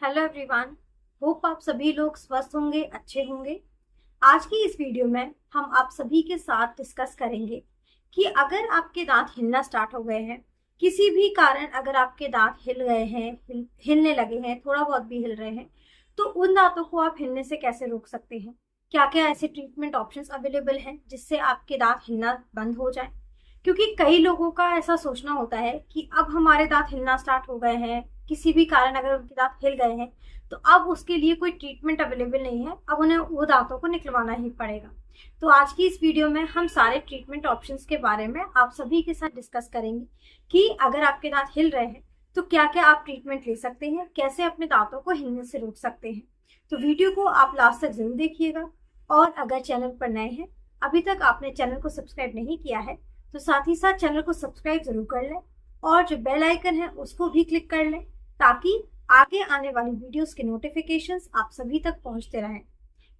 Hello everyone. Hope आप सभी लोग स्वस्थ होंगे, अच्छे होंगे। आज की इस वीडियो में हम आप सभी के साथ डिस्कस करेंगे कि अगर आपके दांत हिलना स्टार्ट हो गए हैं, किसी भी कारण अगर आपके दांत हिल गए हैं, हिलने लगे हैं, थोड़ा बहुत भी हिल रहे हैं, तो उन दांतों को आप हिलने से कैसे रोक सकते हैं। क्या क्या ऐसे ट्रीटमेंट ऑप्शंस अवेलेबल हैं जिससे आपके दांत हिलना बंद हो जाए। क्योंकि कई लोगों का ऐसा सोचना होता है कि अब हमारे दांत हिलना स्टार्ट हो गए हैं, किसी भी कारण अगर उनके दांत हिल गए हैं तो अब उसके लिए कोई ट्रीटमेंट अवेलेबल नहीं है, अब उन्हें वो दांतों को निकलवाना ही पड़ेगा। तो आज की इस वीडियो में हम सारे ट्रीटमेंट ऑप्शंस के बारे में आप सभी के साथ डिस्कस करेंगे कि अगर आपके दांत हिल रहे हैं तो क्या क्या आप ट्रीटमेंट ले सकते हैं, कैसे अपने दांतों को हिलने से रोक सकते हैं। तो वीडियो को आप लास्ट तक जरूर देखिएगा। और अगर चैनल पर नए हैं, अभी तक आपने चैनल को सब्सक्राइब नहीं किया है, तो साथ ही साथ चैनल को सब्सक्राइब जरूर कर लें और जो बेल आइकन है उसको भी क्लिक कर लें ताकि आगे आने वाली वीडियोस के नोटिफिकेशंस आप सभी तक पहुंचते रहें।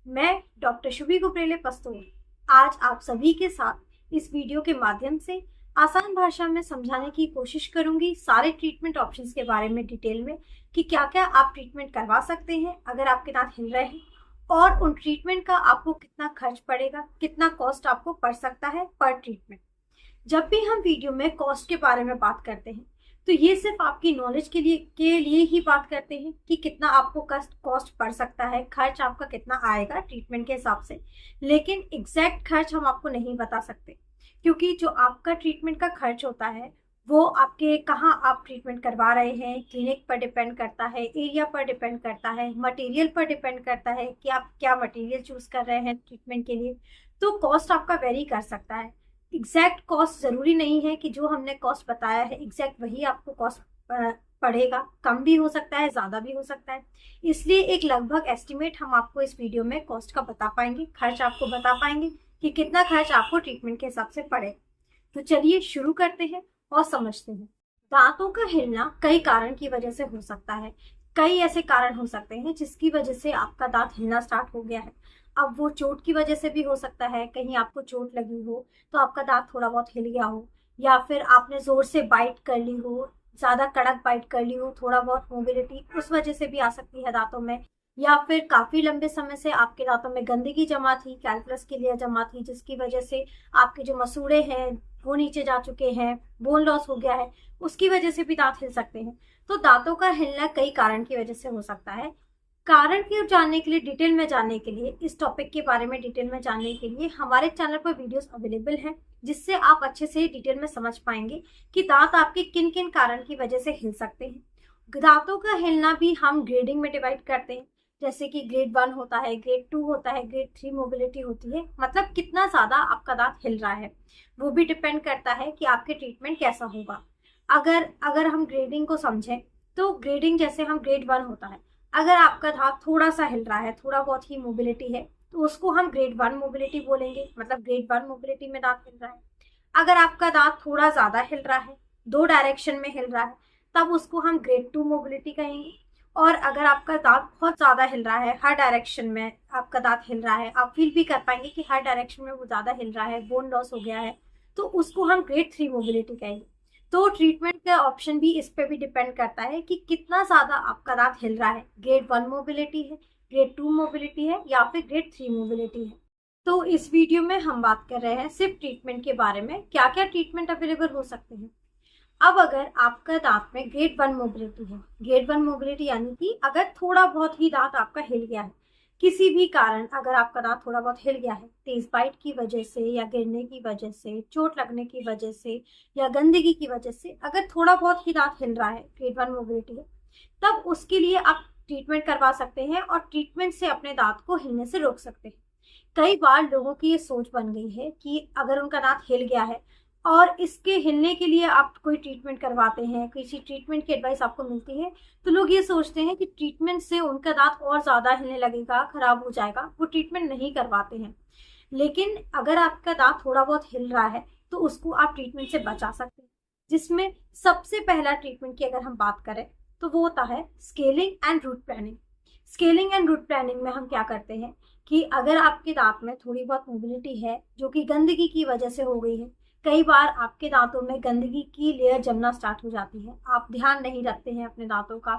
मैं डॉक्टर शुभी गुप्रेले पस्तूर आज आप सभी के साथ इस वीडियो के माध्यम से आसान भाषा में समझाने की कोशिश करूंगी सारे ट्रीटमेंट ऑप्शंस के बारे में डिटेल में कि क्या क्या आप ट्रीटमेंट करवा सकते हैं अगर आपके दांत हिल रहे हैं, और उन ट्रीटमेंट का आपको कितना खर्च पड़ेगा, कितना कॉस्ट आपको पड़ सकता है पर ट्रीटमेंट। जब भी हम वीडियो में कॉस्ट के बारे में बात करते हैं तो ये सिर्फ आपकी नॉलेज के लिए ही बात करते हैं कि कितना आपको कॉस्ट पड़ सकता है, खर्च आपका कितना आएगा ट्रीटमेंट के हिसाब से। लेकिन एग्जैक्ट खर्च हम आपको नहीं बता सकते, क्योंकि जो आपका ट्रीटमेंट का खर्च होता है वो आपके कहाँ आप ट्रीटमेंट करवा रहे हैं, क्लिनिक पर डिपेंड करता है, एरिया पर डिपेंड करता है, मटेरियल पर डिपेंड करता है कि आप क्या मटेरियल चूज कर रहे हैं ट्रीटमेंट के लिए। तो कॉस्ट आपका वेरी कर सकता है। एग्जैक्ट कॉस्ट जरूरी नहीं है कि जो हमने कॉस्ट बताया है एग्जैक्ट वही आपको कॉस्ट पड़ेगा, कम भी हो सकता है, ज्यादा भी हो सकता है। इसलिए एक लगभग एस्टिमेट हम आपको इस वीडियो में कॉस्ट का बता पाएंगे, खर्च आपको बता पाएंगे कि कितना खर्च आपको ट्रीटमेंट के हिसाब से पड़े। तो चलिए शुरू करते हैं और समझते हैं। दांतों का हिलना कई कारण की वजह से हो सकता है। कई ऐसे कारण हो सकते हैं जिसकी वजह से आपका दांत हिलना स्टार्ट हो गया है। अब वो चोट की वजह से भी हो सकता है, कहीं आपको चोट लगी हो तो आपका दांत थोड़ा बहुत हिल गया हो, या फिर आपने जोर से बाइट कर ली हो, ज्यादा कड़क बाइट कर ली हो, थोड़ा बहुत मोबिलिटी उस वजह से भी आ सकती है दांतों में। या फिर काफी लंबे समय से आपके दांतों में गंदगी जमा थी, कैल्कुलस की लेयर जमा थी, जिसकी वजह से आपके जो मसूड़े हैं वो नीचे जा चुके हैं, बोन लॉस हो गया है, उसकी वजह से भी दांत हिल सकते हैं। तो दांतों का हिलना कई कारण की वजह से हो सकता है। कारण की जानने के लिए, डिटेल में जानने के लिए, इस टॉपिक के बारे में डिटेल में जानने के लिए हमारे चैनल पर वीडियोस अवेलेबल हैं जिससे आप अच्छे से डिटेल में समझ पाएंगे कि दांत आपके किन किन कारण की वजह से हिल सकते हैं। दांतों का हिलना भी हम ग्रेडिंग में डिवाइड करते हैं, जैसे कि ग्रेड 1 होता है, ग्रेड 2 होता है, ग्रेड 3 मोबिलिटी होती है। मतलब कितना ज्यादा आपका दांत हिल रहा है वो भी डिपेंड करता है कि आपके ट्रीटमेंट कैसा होगा। अगर अगर हम ग्रेडिंग को समझें तो ग्रेडिंग जैसे हम ग्रेड 1 होता है, अगर आपका दांत थोड़ा सा हिल रहा है, थोड़ा बहुत ही मोबिलिटी है, तो उसको हम ग्रेड 1 मोबिलिटी बोलेंगे, मतलब ग्रेड 1 मोबिलिटी में दांत हिल रहा है। अगर आपका दांत थोड़ा ज्यादा हिल रहा है, दो डायरेक्शन में हिल रहा है, तब उसको हम ग्रेड 2 मोबिलिटी कहेंगे। और अगर आपका दांत बहुत ज्यादा हिल रहा है, हर डायरेक्शन में आपका दांत हिल रहा है, आप फील भी कर पाएंगे कि हर डायरेक्शन में वो ज्यादा हिल रहा है, बोन लॉस हो गया है, तो उसको हम ग्रेड 3 मोबिलिटी कहेंगे। तो ट्रीटमेंट का ऑप्शन भी इस पे भी डिपेंड करता है कि कितना ज्यादा आपका दांत हिल रहा है, ग्रेड 1 मोबिलिटी है, ग्रेड 2 मोबिलिटी है, या फिर ग्रेड 3 मोबिलिटी है। तो इस वीडियो में हम बात कर रहे हैं सिर्फ ट्रीटमेंट के बारे में, क्या क्या ट्रीटमेंट अवेलेबल हो सकते हैं। अब अगर आपका दांत में ग्रेड 1 मोबिलिटी है, ग्रेड 1 मोबिलिटी यानी कि अगर थोड़ा बहुत ही दांत आपका हिल गया है, किसी भी कारण अगर आपका दांत थोड़ा बहुत हिल गया है, तेज बाइट की वजह से या गिरने की वजह से, चोट लगने की वजह से या गंदगी की वजह से, अगर थोड़ा बहुत ही दांत हिल रहा है, ग्रेड 1 मोबिलिटी है, तब उसके लिए आप ट्रीटमेंट करवा सकते हैं और ट्रीटमेंट से अपने दांत को हिलने से रोक सकते हैं। कई बार लोगों की ये सोच बन गई है कि अगर उनका दांत हिल गया है और इसके हिलने के लिए आप कोई ट्रीटमेंट करवाते हैं, किसी ट्रीटमेंट की एडवाइस आपको मिलती है, तो लोग ये सोचते हैं कि ट्रीटमेंट से उनका दांत और ज्यादा हिलने लगेगा, खराब हो जाएगा, वो ट्रीटमेंट नहीं करवाते हैं। लेकिन अगर आपका दांत थोड़ा बहुत हिल रहा है तो उसको आप ट्रीटमेंट से बचा सकते हैं, जिसमें सबसे पहला ट्रीटमेंट की अगर हम बात करें तो वो होता है scaling and route planning. Scaling and route planning में हम क्या करते हैं कि अगर आपके दांत में थोड़ी बहुत मोबिलिटी है जो कि गंदगी की वजह से हो गई है, कई बार आपके दांतों में गंदगी की लेयर जमना स्टार्ट हो जाती है, आप ध्यान नहीं रखते हैं अपने दांतों का।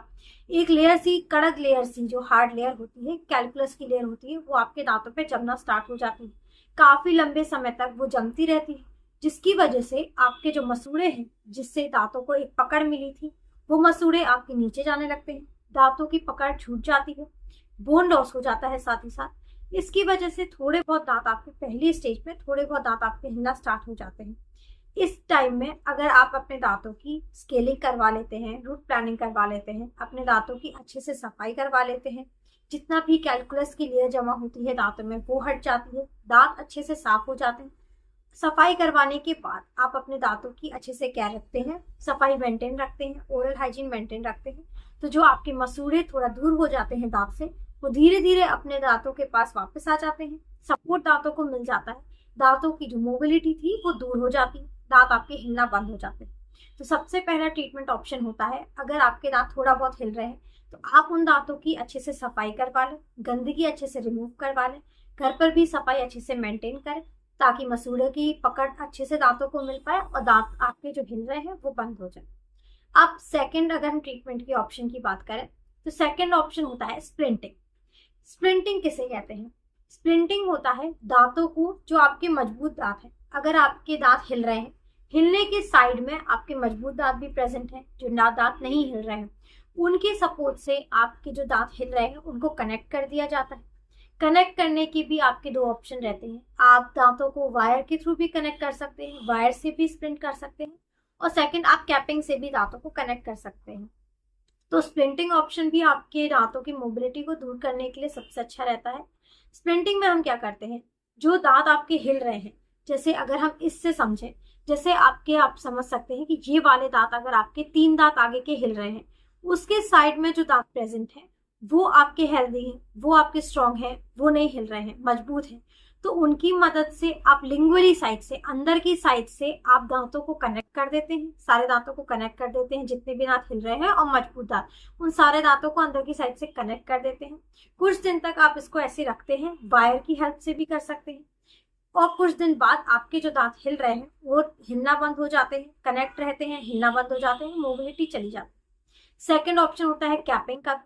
एक लेयर सी, कड़क लेयर सी, जो हार्ड लेयर होती है, कैलकुलस की लेयर होती है, वो आपके दांतों पे जमना स्टार्ट हो जाती है। काफी लंबे समय तक वो जमती रहती है, जिसकी वजह से आपके जो मसूड़े हैं, जिससे दांतों को एक पकड़ मिली थी, वो मसूड़े आपके नीचे जाने लगते हैं, दांतों की पकड़ छूट जाती है, बोन लॉस हो जाता है साथ ही साथ। इसकी वजह से थोड़े बहुत दांत आपके पहली स्टेज में थोड़े बहुत दांत आपके हिलना स्टार्ट हो जाते हैं। इस टाइम में अगर आप अपने दांतों की स्केलिंग करवा लेते हैं, रूट प्लानिंग करवा लेते हैं, अपने दांतों की अच्छे से सफाई करवा लेते हैं, जितना भी कैलकुलस की लेयर जमा होती है दांतों में वो हट जाती है, दांत अच्छे से साफ हो जाते हैं। सफाई करवाने के बाद आप अपने दांतों की अच्छे से केयर रखते हैं, सफाई मेंटेन रखते हैं, ओरल हाइजीन मेंटेन रखते हैं, तो जो आपके मसूड़े थोड़ा दूर हो जाते हैं दांत से, वो धीरे धीरे अपने दांतों के पास वापस आ जाते हैं, सपोर्ट दांतों को मिल जाता है, दांतों की जो मोबिलिटी थी वो दूर हो जाती है, दांत आपके हिलना बंद हो जाते हैं। तो सबसे पहला ट्रीटमेंट ऑप्शन होता है, अगर आपके दांत थोड़ा बहुत हिल रहे हैं तो आप उन दांतों की अच्छे से सफाई करवा लें, गंदगी अच्छे से रिमूव करवा लें, घर पर भी सफाई अच्छे से मेंटेन करें, ताकि मसूड़े की पकड़ अच्छे से दांतों को मिल पाए और दांत आपके जो हिल रहे हैं वो बंद हो जाए। अब सेकंड, अगर हम ट्रीटमेंट की ऑप्शन की बात करें तो सेकंड ऑप्शन होता है स्प्लिंटिंग। स्प्लिंटिंग किसे कहते हैं? स्प्लिंटिंग होता है दांतों को, जो आपके मजबूत दांत है, अगर आपके दांत हिल रहे हैं, हिलने के साइड में आपके मजबूत दांत भी प्रेजेंट हैं, जो ना दांत नहीं हिल रहे हैं, उनके सपोर्ट से आपके जो दांत हिल रहे हैं उनको कनेक्ट कर दिया जाता है। कनेक्ट करने के भी आपके दो ऑप्शन रहते हैं, आप दांतों को वायर के थ्रू भी कनेक्ट कर सकते हैं, वायर से भी स्प्लिंट कर सकते हैं, और सेकंड आप कैपिंग से भी दांतों को कनेक्ट कर सकते हैं। तो स्प्लिंटिंग ऑप्शन भी आपके दांतों की मोबिलिटी को दूर करने के लिए सबसे अच्छा रहता है। स्प्लिंटिंग में हम क्या करते हैं, जो दांत आपके हिल रहे हैं, जैसे अगर हम इससे समझें, जैसे आप समझ सकते हैं कि ये वाले दांत, अगर आपके 3 दांत आगे के हिल रहे हैं, उसके साइड में जो दांत प्रेजेंट है वो आपके हेल्दी हैं, वो आपके स्ट्रांग हैं, वो नहीं हिल रहे हैं, मजबूत हैं, तो उनकी मदद से आप लिंगुअली साइड से, अंदर की साइड से आप दांतों को कनेक्ट कर देते हैं, सारे दांतों को कनेक्ट कर देते हैं, जितने भी दांत हिल रहे हैं और मजबूत दांत, उन सारे दांतों को अंदर की साइड से कनेक्ट कर देते हैं। कुछ दिन तक आप इसको ऐसे रखते हैं, वायर की हेल्प से भी कर सकते हैं, और कुछ दिन बाद आपके जो दांत हिल रहे हैं वो हिलना बंद हो जाते हैं, कनेक्ट रहते हैं, हिलना बंद हो जाते हैं, मोबिलिटी चली जाती है। सेकेंड ऑप्शन होता है कैपिंग का।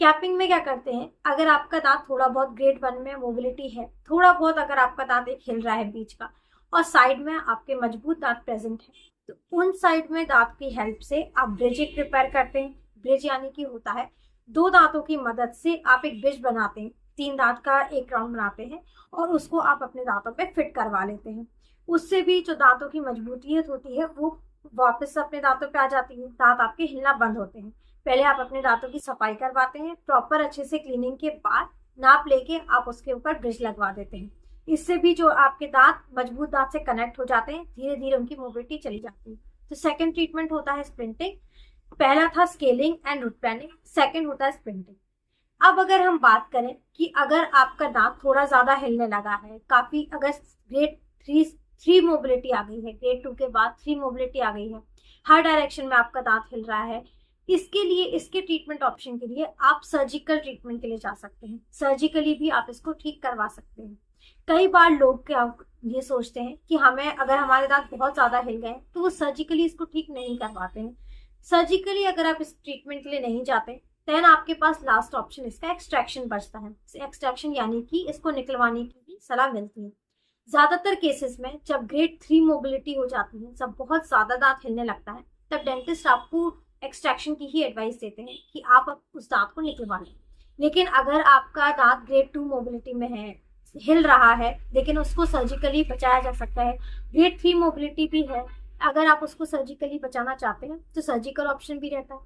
कैपिंग में क्या करते हैं, अगर आपका दांत थोड़ा बहुत ग्रेड 1 में मोबिलिटी है, थोड़ा बहुत अगर आपका दांत एक हिल रहा है बीच का, और साइड में आपके मजबूत दांत प्रेजेंट है, तो उन साइड में दांत की हेल्प से आप ब्रिजिंग प्रिपेयर करते हैं। ब्रिज यानी कि होता है 2 दांतों की मदद से आप एक ब्रिज बनाते हैं, 3 दांत का एक राउंड बनाते हैं और उसको आप अपने दांतों पे फिट करवा लेते हैं। उससे भी जो दांतों की मजबूतियत होती है वो वापस अपने दांतों पे आ जाती है, दांत आपके हिलना बंद होते हैं। पहले आप अपने दांतों की सफाई करवाते हैं, प्रॉपर अच्छे से क्लीनिंग के बाद नाप लेके आप उसके ऊपर ब्रिज लगवा देते हैं। इससे भी जो आपके दांत मजबूत दांत से कनेक्ट हो जाते हैं, धीरे धीरे उनकी मोबिलिटी चली जाती है। तो सेकंड ट्रीटमेंट होता है स्प्लिंटिंग। पहला था scaling and route planning, second होता है स्प्लिंटिंग। अब अगर हम बात करें कि अगर आपका दांत थोड़ा ज्यादा हिलने लगा है, काफी, अगर ग्रेड 3 मोबिलिटी आ गई है, ग्रेड 2 के बाद 3 मोबिलिटी आ गई है, हर डायरेक्शन में आपका दांत हिल रहा है, इसके लिए, इसके ट्रीटमेंट ऑप्शन के लिए आप सर्जिकल ट्रीटमेंट के लिए जा सकते हैं। सर्जिकली भी आप इसको ठीक करवा सकते हैं। कई बार लोग क्या ये सोचते हैं कि हमें, अगर हमारे दांत बहुत ज्यादा हिल गए तो वो सर्जिकली इसको ठीक नहीं करवाते हैं। सर्जिकली अगर आप इस ट्रीटमेंट के लिए नहीं जाते, देन आपके पास लास्ट ऑप्शन इसका एक्सट्रैक्शन बचता है। एक्सट्रैक्शन यानी कि इसको निकलवाने की भी सलाह मिलती है। ज्यादातर केसेस में जब ग्रेड 3 मोबिलिटी हो जाती है, जब बहुत ज्यादा दांत हिलने लगता है, तब डेंटिस्ट आपको एक्सट्रैक्शन की ही एडवाइस देते हैं कि आप उस दांत को निकलवा लें। लेकिन अगर आपका दांत ग्रेड 2 मोबिलिटी में है, हिल रहा है, लेकिन उसको सर्जिकली बचाया जा सकता है, ग्रेड 3 मोबिलिटी भी है, अगर आप उसको सर्जिकली बचाना चाहते हैं तो सर्जिकल ऑप्शन भी रहता है।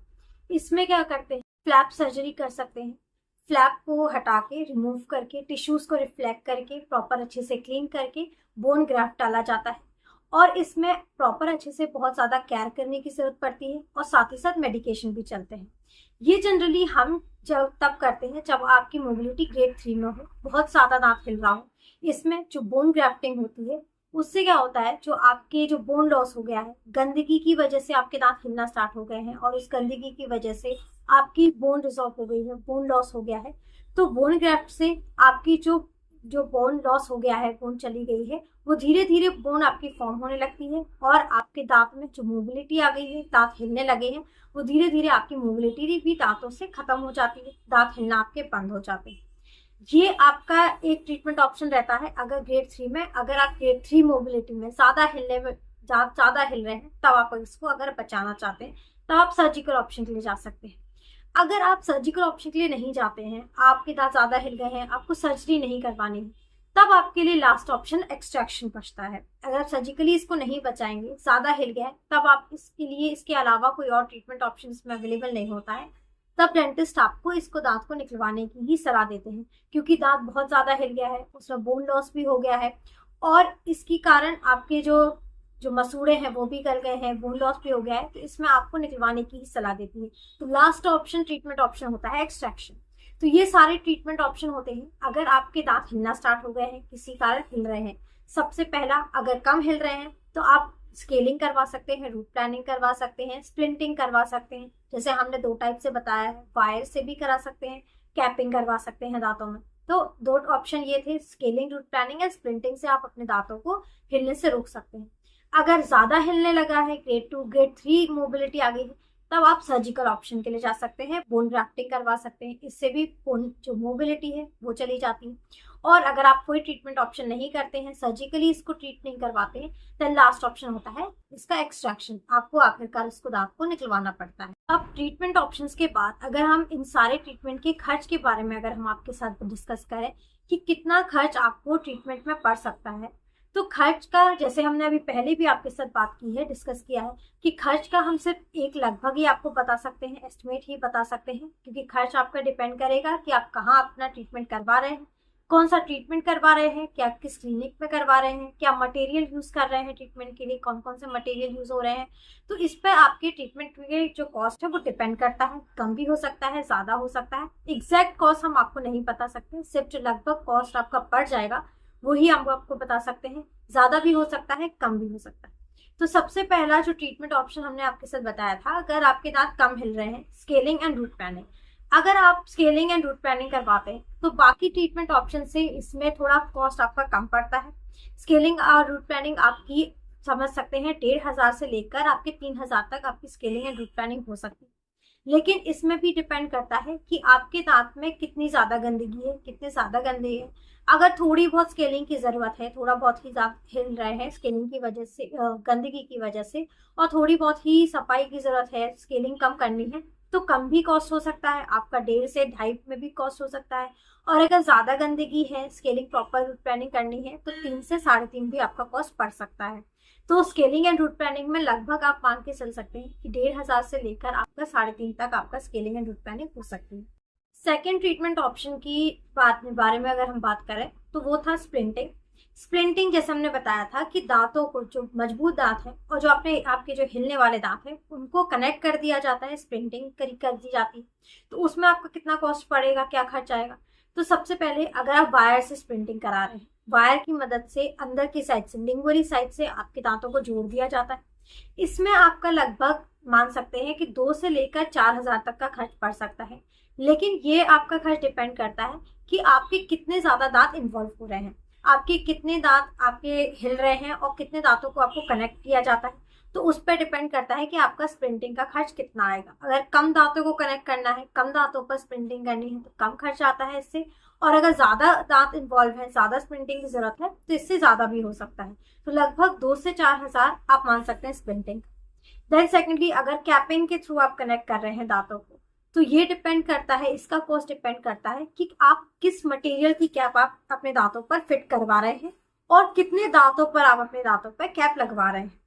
इसमें क्या करते हैं, फ्लैप सर्जरी कर सकते हैं। फ्लैप को हटा के, रिमूव करके, टिश्यूज को रिफ्लेक्ट करके, प्रॉपर अच्छे से क्लीन करके बोन ग्राफ्ट डाला जाता है, और इसमें प्रॉपर अच्छे से बहुत ज्यादा केयर करने की जरूरत पड़ती है, और साथ ही साथ मेडिकेशन भी चलते हैं। ये जनरली हम जब तब करते हैं जब आपकी मोबिलिटी ग्रेड 3 में हो, बहुत ज्यादा दांत हिल रहा हो। इसमें जो बोन ग्राफ्टिंग होती है, उससे क्या होता है, जो आपके जो बोन लॉस हो गया है, गंदगी की वजह से आपके दांत हिलना स्टार्ट हो गए हैं, और उस गंदगी की वजह से आपकी बोन डिसॉल्व हो गई है, बोन लॉस हो गया है, तो बोन ग्राफ्ट से आपकी जो जो बोन लॉस हो गया है, बोन चली गई है, वो धीरे धीरे बोन आपकी फॉर्म होने लगती है और आपके दांत में जो मोबिलिटी आ गई है, दांत हिलने लगे हैं, वो धीरे धीरे आपकी मोबिलिटी भी दांतों से खत्म हो जाती है, दांत हिलना आपके बंद हो जाते हैं। ये आपका एक ट्रीटमेंट ऑप्शन रहता है। अगर ग्रेड 3 में, अगर आप ग्रेड 3 मोबिलिटी में ज्यादा हिलने में ज्यादा हिल रहे हैं, तब आप इसको अगर बचाना चाहते हैं तो आप सर्जिकल ऑप्शन के लिए जा सकते हैं। अगर आप सर्जिकल ऑप्शन के लिए नहीं जाते हैं, आपके दांत ज्यादा हिल गए हैं, आपको सर्जरी नहीं करवानी है, तब आपके लिए लास्ट ऑप्शन एक्सट्रैक्शन बचता है। अगर सर्जिकली इसको नहीं बचाएंगे, ज्यादा हिल गया है, तब आप इसके लिए इसके अलावा कोई और ट्रीटमेंट ऑप्शन इसमें अवेलेबल नहीं होता है, तब डेंटिस्ट आपको इसको दांत को निकलवाने की ही सलाह देते हैं, क्योंकि दांत बहुत ज्यादा हिल गया है, उसमें बोन लॉस भी हो गया है और इसके कारण आपके जो जो मसूड़े हैं वो भी गल गए हैं, बोन लॉस भी हो गया है, तो इसमें आपको निकलवाने की ही सलाह देती है। तो लास्ट ऑप्शन ट्रीटमेंट ऑप्शन होता है एक्सट्रैक्शन। तो ये सारे ट्रीटमेंट ऑप्शन होते हैं अगर आपके दांत हिलना स्टार्ट हो गए हैं, किसी कारण हिल रहे हैं। सबसे पहला, अगर कम हिल रहे हैं तो आप स्केलिंग करवा सकते हैं, रूट प्लानिंग करवा सकते हैं, स्प्लिंटिंग करवा सकते हैं, जैसे हमने 2 टाइप से बताया है, वायर से भी करा सकते हैं, कैपिंग करवा सकते हैं दांतों में। तो 2 ऑप्शन ये थे, स्केलिंग, रूट प्लानिंग या स्प्लिंटिंग से आप अपने दांतों को हिलने से रोक सकते हैं। अगर ज्यादा हिलने लगा है, ग्रेड 2 ग्रेड 3 मोबिलिटी आ गई है, तब आप सर्जिकल ऑप्शन के लिए जा सकते हैं, बोन ग्राफ्टिंग करवा सकते हैं, इससे भी बोन जो मोबिलिटी है वो चली जाती है। और अगर आप कोई ट्रीटमेंट ऑप्शन नहीं करते हैं, सर्जिकली इसको ट्रीट नहीं करवाते हैं, देन लास्ट ऑप्शन होता है इसका एक्सट्रैक्शन। आपको आखिरकार इसको दांत को निकलवाना पड़ता है। अब ट्रीटमेंट ऑप्शंस के बाद अगर हम इन सारे ट्रीटमेंट के खर्च के बारे में अगर हम आपके साथ डिस्कस करें कि कितना खर्च आपको ट्रीटमेंट में पड़ सकता है, तो खर्च का, जैसे हमने अभी पहले भी आपके साथ बात की है, डिस्कस किया है कि खर्च का हम सिर्फ एक लगभग ही आपको बता सकते हैं, एस्टिमेट ही बता सकते हैं, क्योंकि खर्च आपका डिपेंड करेगा कि आप कहाँ अपना ट्रीटमेंट करवा रहे हैं, कौन सा ट्रीटमेंट करवा रहे हैं, क्या किस क्लिनिक में करवा रहे हैं, क्या मटेरियल यूज कर रहे हैं ट्रीटमेंट के लिए, कौन कौन से मटेरियल यूज हो रहे हैं। तो इस पर आपके ट्रीटमेंट के जो कॉस्ट है वो डिपेंड करता है, कम भी हो सकता है, ज्यादा हो सकता है। एग्जैक्ट कॉस्ट हम आपको नहीं बता सकते, सिर्फ जो लगभग कॉस्ट आपका पड़ जाएगा वही हम आपको बता सकते हैं। ज्यादा भी हो सकता है, कम भी हो सकता है। तो सबसे पहला जो ट्रीटमेंट ऑप्शन हमने आपके साथ बताया था, अगर आपके दांत कम हिल रहे हैं, स्केलिंग एंड रूट प्लानिंग। अगर आप स्केलिंग एंड रूट प्लानिंग करवाते हैं तो बाकी ट्रीटमेंट ऑप्शन से इसमें थोड़ा कॉस्ट आपका कम पड़ता है। स्केलिंग और रूट प्लानिंग आपकी समझ सकते हैं 1,500 से लेकर आपके 3,000 तक आपकी स्केलिंग एंड रूट प्लानिंग हो सकती है। लेकिन इसमें भी डिपेंड करता है कि आपके दांत में कितनी ज्यादा गंदगी है, कितने ज्यादा गंदे हैं। अगर थोड़ी बहुत स्केलिंग की जरूरत है, थोड़ा बहुत ही हिल रहे हैं स्केलिंग की वजह से, गंदगी की वजह से, और थोड़ी बहुत ही सफाई की जरूरत है, स्केलिंग कम करनी है, तो कम भी कॉस्ट हो सकता है आपका, 1.5 से 2.5 में भी कॉस्ट हो सकता है। और अगर ज्यादा गंदगी है, स्केलिंग प्रॉपर रूट प्लानिंग करनी है, तो 3 से 3.5 भी आपका कॉस्ट पड़ सकता है। तो स्केलिंग एंड रूट प्लानिंग में लगभग आप मान के चल सकते हैं कि 1,500 से लेकर आपका 3.5 तक आपका स्केलिंग एंड रूट प्लानिंग हो सकती है। सेकेंड ट्रीटमेंट ऑप्शन की बारे में अगर हम बात करें तो वो था स्प्लिंटिंग। स्प्लिंटिंग जैसे हमने बताया था कि दांतों को, जो मजबूत दांत है और जो आपके जो हिलने वाले दांत है, उनको कनेक्ट कर दिया जाता है, स्प्लिंटिंग कर दी जाती है। तो उसमें आपका कितना कॉस्ट पड़ेगा, क्या खर्च आएगा। तो सबसे पहले अगर आप वायर से स्प्लिंटिंग करा रहे हैं, वायर की मदद से अंदर की साइड से, लिंगुअली साइड से आपके दांतों को जोड़ दिया जाता है। इसमें आपका लगभग मान सकते हैं कि 2 से लेकर 4,000 तक का खर्च पड़ सकता है। लेकिन ये आपका खर्च डिपेंड करता है कि आपके कितने ज्यादा दांत इन्वॉल्व हो रहे हैं, आपके कितने दांत आपके हिल रहे हैं और कितने दांतों को आपको कनेक्ट किया जाता है। तो उस पर डिपेंड करता है कि आपका स्प्लिंटिंग का खर्च कितना आएगा। अगर कम दांतों को कनेक्ट करना है, कम दांतों पर स्प्लिंटिंग करनी है, तो कम खर्च आता है इससे। और अगर ज्यादा दांत इन्वॉल्व है, ज्यादा स्प्लिंटिंग की जरूरत है, तो इससे ज्यादा भी हो सकता है। तो लगभग 2 से 4,000 आप मान सकते हैं स्प्लिंटिंग। देन सेकेंडली, अगर कैपिंग के थ्रू आप कनेक्ट कर रहे हैं दांतों को, तो ये डिपेंड करता है, इसका कॉस्ट डिपेंड करता है कि आप किस मटेरियल की कैप आप अपने दांतों पर फिट करवा रहे हैं और कितने दांतों पर आप अपने दांतों पर कैप लगवा रहे हैं।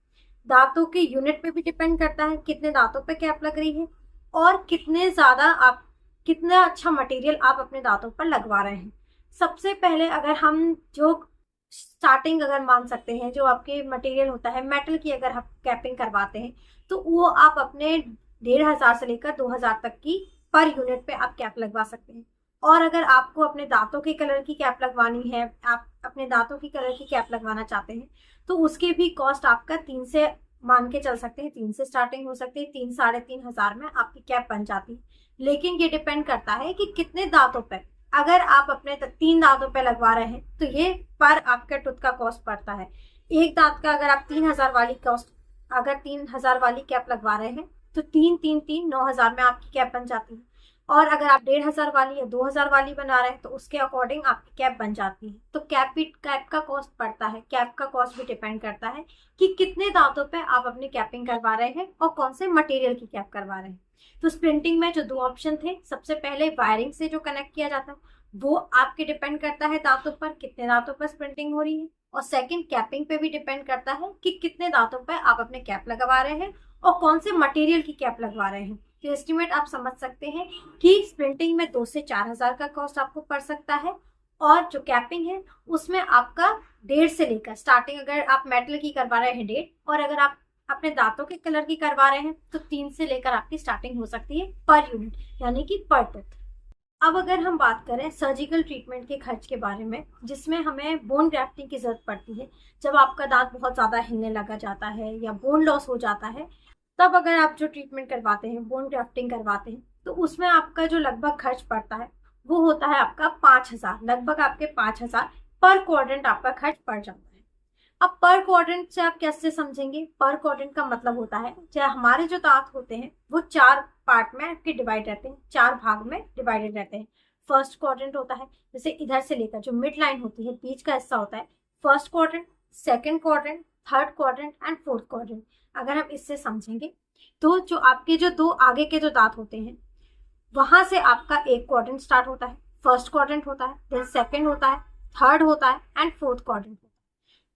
दांतों के यूनिट पे भी डिपेंड करता है कितने दांतों पे कैप लग रही है और कितना अच्छा मटेरियल आप अपने दांतों पर लगवा रहे हैं। सबसे पहले अगर हम जो स्टार्टिंग अगर मान सकते हैं, जो आपके मटेरियल होता है मेटल की, अगर आप कैपिंग करवाते हैं तो वो आप अपने 1,500 से लेकर 2,000 तक की पर यूनिट पे आप कैप लगवा सकते हैं। और अगर आपको अपने दांतों के कलर की कैप लगवानी है, आप अपने दांतों की कलर की कैप लगवाना चाहते हैं, तो उसके भी कॉस्ट आपका 3 से मान के चल सकते हैं, 3 से स्टार्टिंग हो सकती है, 3-3,500 में आपकी कैप बन जाती है। लेकिन ये डिपेंड करता है कि कितने दांतों पर अगर आप अपने 3 दांतों पे लगवा रहे हैं तो ये पर आपके टूथ का कॉस्ट पड़ता है। एक दांत का अगर आप 3000 वाली कॉस्ट, अगर 3000 वाली कैप लगवा रहे हैं तो 3 3 3 9000 में आपकी कैप बन जाती है। और अगर आप 1500 वाली या 2000 वाली बना रहे हैं तो उसके अकॉर्डिंग आपकी कैप बन जाती है। तो कैप का कॉस्ट पड़ता है। कैप का कॉस्ट भी डिपेंड करता है कि कितने दांतों पे आप अपनी कैपिंग करवा रहे हैं और कौन से मटेरियल की कैप करवा रहे हैं। तो स्प्लिंटिंग में जो 2 ऑप्शन थे, सबसे पहले वायरिंग से जो कनेक्ट किया जाता है वो आपके डिपेंड करता है दांतों पर, कितने दांतों पर स्प्लिंटिंग हो रही है। और सेकंड, कैपिंग पे भी डिपेंड करता है कि कितने दांतों पर आप अपने कैप लगवा रहे हैं और कौन से मटेरियल की कैप लगवा रहे हैं। तो एस्टिमेट आप समझ सकते हैं कि स्प्लिंटिंग में 2 से 4000 का कॉस्ट आपको पड़ सकता है, और जो कैपिंग है उसमें आपका 1.5 से लेकर स्टार्टिंग, अगर आप मेटल की करवा रहे हैं 1.5, और अगर आप अपने दांतों के कलर की करवा रहे हैं तो 3 से लेकर आपकी स्टार्टिंग हो सकती है पर यूनिट, यानी कि पर टेथ। अब अगर हम बात करें सर्जिकल ट्रीटमेंट के खर्च के बारे में, जिसमें हमें बोन ग्राफ्टिंग की जरूरत पड़ती है, जब आपका दांत बहुत ज्यादा हिलने लगा जाता है या बोन लॉस हो जाता है, तब अगर आप जो ट्रीटमेंट करवाते हैं, बोन ग्राफ्टिंग करवाते हैं, तो उसमें आपका जो लगभग खर्च पड़ता है वो होता है आपका 5000, लगभग आपके 5000 पर क्वाड्रेंट आपका खर्च पड़ जाता है। अब पर क्वाड्रेंट से आप कैसे समझेंगे? पर क्वाड्रेंट का मतलब होता है, चाहे हमारे जो दांत होते हैं वो 4 पार्ट में आपके डिवाइड रहते हैं, 4 भाग में डिवाइडेड रहते हैं। फर्स्ट क्वाड्रेंट होता है, जैसे इधर से लेकर जो मिड लाइन होती है, बीच का हिस्सा होता है first quadrant, second quadrant, third quadrant and fourth quadrant. अगर हम इससे समझेंगे तो जो आपके जो 2 आगे के जो दांत होते हैं वहां से आपका एक क्वाड्रेंट स्टार्ट होता है, फर्स्ट क्वाड्रेंट होता है, देन सेकंड होता है, थर्ड होता है एंड फोर्थ क्वाड्रेंट होता है।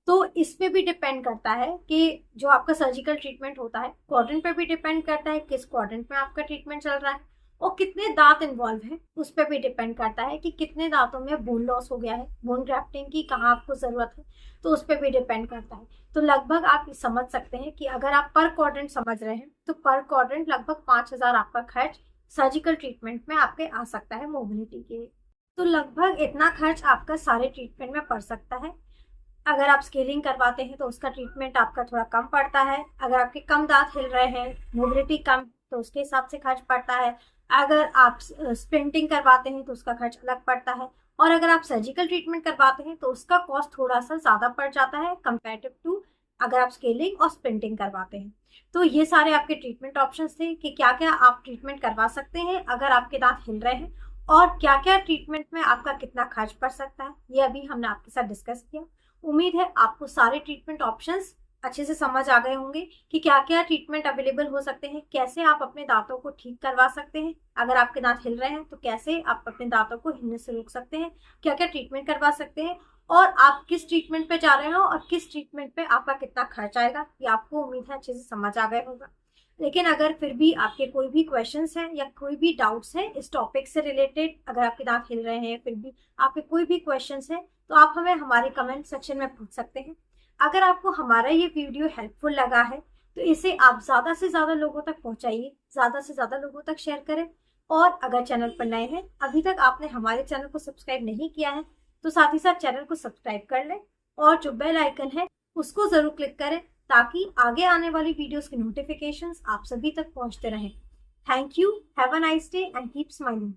तो इस पे भी डिपेंड करता है कि जो आपका सर्जिकल ट्रीटमेंट होता है, क्वाड्रेंट पे भी डिपेंड करता है किस क्वाड्रेंट में आपका ट्रीटमेंट चल रहा है, और कितने दांत इन्वॉल्व है उस पर भी डिपेंड करता है कि कितने दांतों में बोन लॉस हो गया है, बोन ग्राफ्टिंग की कहाँ आपको जरूरत है, तो उस पर भी डिपेंड करता है। तो लगभग आप समझ सकते हैं कि अगर आप पर क्वाड्रेंट समझ रहे हैं तो पर क्वाड्रेंट लगभग 5000 आपका खर्च सर्जिकल ट्रीटमेंट में आपके आ सकता है मोबिलिटी के लिए। तो लगभग इतना खर्च आपका सारे ट्रीटमेंट में पड़ सकता है। अगर आप स्केलिंग करवाते हैं तो उसका ट्रीटमेंट आपका थोड़ा कम पड़ता है। अगर आपके कम दांत हिल रहे हैं, मोबिलिटी कम, तो उसके हिसाब से खर्च पड़ता है। अगर आप स्प्लिंटिंग करवाते हैं तो उसका खर्च अलग पड़ता है। और अगर आप सर्जिकल ट्रीटमेंट करवाते हैं तो उसका कॉस्ट थोड़ा सा ज्यादा पड़ जाता है कंपेरेटिव टू अगर आप स्केलिंग और स्प्लिंटिंग करवाते हैं। तो ये सारे आपके ट्रीटमेंट ऑप्शंस थे कि क्या क्या आप ट्रीटमेंट करवा सकते हैं अगर आपके दांत हिल रहे हैं, और क्या क्या ट्रीटमेंट में आपका कितना खर्च पड़ सकता है, ये अभी हमने आपके साथ डिस्कस किया। उम्मीद है आपको सारे ट्रीटमेंट ऑप्शंस अच्छे से समझ आ गए होंगे कि क्या क्या ट्रीटमेंट अवेलेबल हो सकते हैं, कैसे आप अपने दांतों को ठीक करवा सकते हैं। अगर आपके दांत हिल रहे हैं तो कैसे आप अपने दांतों को हिलने से रोक सकते हैं, क्या क्या ट्रीटमेंट करवा सकते हैं, और आप किस ट्रीटमेंट पे जा रहे हो और किस ट्रीटमेंट पे आपका कितना खर्च आएगा, ये आपको उम्मीद है अच्छे से समझ आ गया होगा। लेकिन अगर फिर भी आपके कोई भी क्वेश्चंस हैं या कोई भी डाउट्स हैं इस टॉपिक से रिलेटेड, अगर आपके दांत हिल रहे हैं फिर भी आपके कोई भी क्वेश्चंस हैं, तो आप हमें हमारे कमेंट सेक्शन में पूछ सकते हैं। अगर आपको हमारा ये वीडियो हेल्पफुल लगा है तो इसे आप ज़्यादा से ज़्यादा लोगों तक पहुंचाइए, ज़्यादा से ज़्यादा लोगों तक शेयर करें। और अगर चैनल पर नए हैं, अभी तक आपने हमारे चैनल को सब्सक्राइब नहीं किया है, तो साथ ही साथ चैनल को सब्सक्राइब कर लें और जो बेल आइकन है उसको ज़रूर क्लिक करें, ताकि आगे आने वाली वीडियोस की नोटिफिकेशंस आप सभी तक पहुंचते रहें। Thank you, have a nice day and keep smiling.